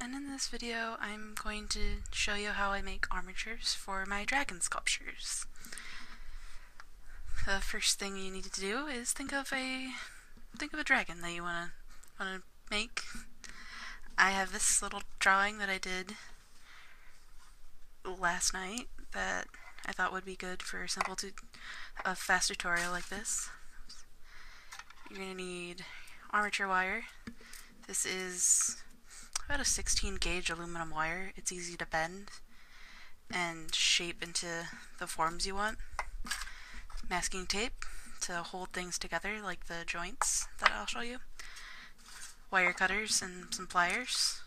and in this video I'm going to show you how I make armatures for my dragon sculptures. The first thing you need to do is think of a dragon that you wanna make. I have this little drawing that I did last night that I thought would be good for a fast tutorial like this. You're gonna need armature wire. This is about a 16 gauge aluminum wire. It's easy to bend and shape into the forms you want. Masking tape to hold things together, like the joints that I'll show you. Wire cutters and some pliers.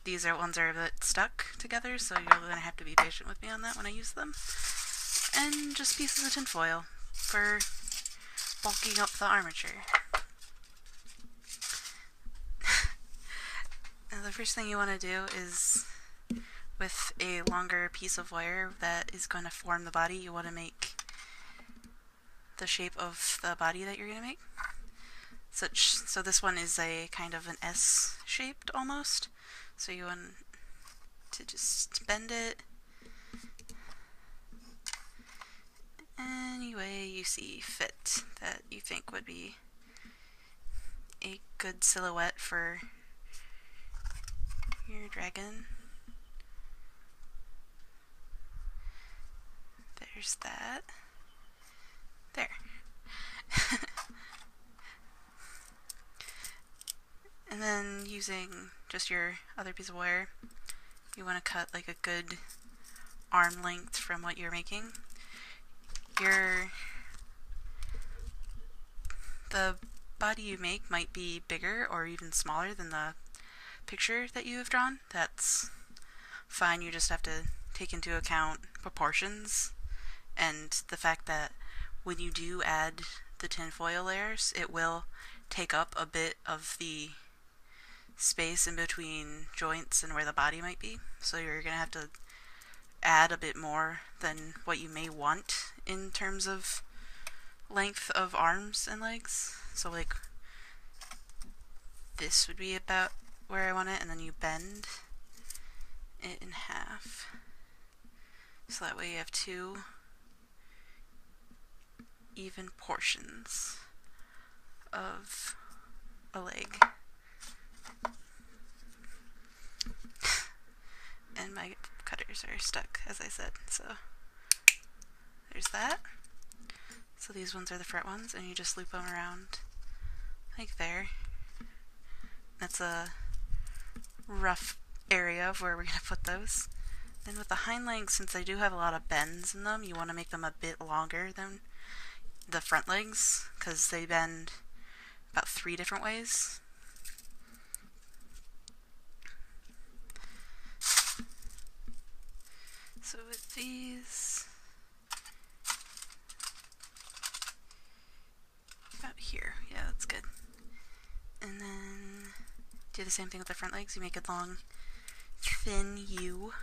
These ones are a bit stuck together, so you're going to have to be patient with me on that when I use them. And just pieces of tin foil for bulking up the armature. Now the first thing you want to do is, with a longer piece of wire that is going to form the body, you want to make the shape of the body that you're going to make. So this one is a kind of an S shaped almost. So you want to just bend it any way you see fit that you think would be a good silhouette for your dragon. There's that. There. And then using just your other piece of wire, you want to cut like a good arm length from what you're making. The body you make might be bigger or even smaller than the picture that you have drawn. That's fine. You just have to take into account proportions and the fact that when you do add the tinfoil layers, it will take up a bit of the space in between joints and where the body might be. So you're going to have to add a bit more than what you may want in terms of length of arms and legs. So like this would be about where I want it, and then you bend it in half. So that way you have two even portions of a leg. And my cutters are stuck, as I said, so there's that. So these ones are the front ones, and you just loop them around like there. That's a rough area of where we're going to put those. Then with the hind legs, since they do have a lot of bends in them, you want to make them a bit longer than the front legs, because they bend about 3 different ways. So with these, about here, yeah, that's good. And then do the same thing with the front legs. You make a long, thin U.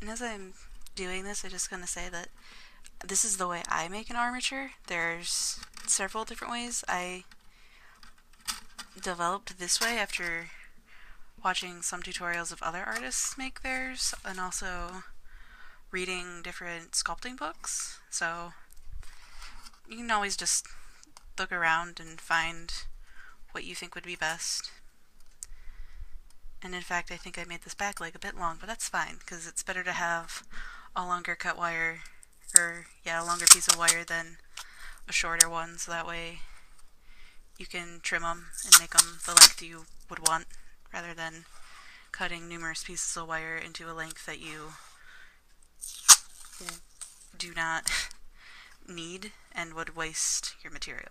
And as I'm doing this, I'm just going to say that this is the way I make an armature. There's several different ways. I developed this way after watching some tutorials of other artists make theirs, and also reading different sculpting books. So you can always just look around and find what you think would be best. And in fact, I think I made this back leg a bit long, but that's fine, because it's better to have a longer cut wire, or yeah, a longer piece of wire than a shorter one, so that way you can trim them and make them the length you would want, rather than cutting numerous pieces of wire into a length that you do not need and would waste your material.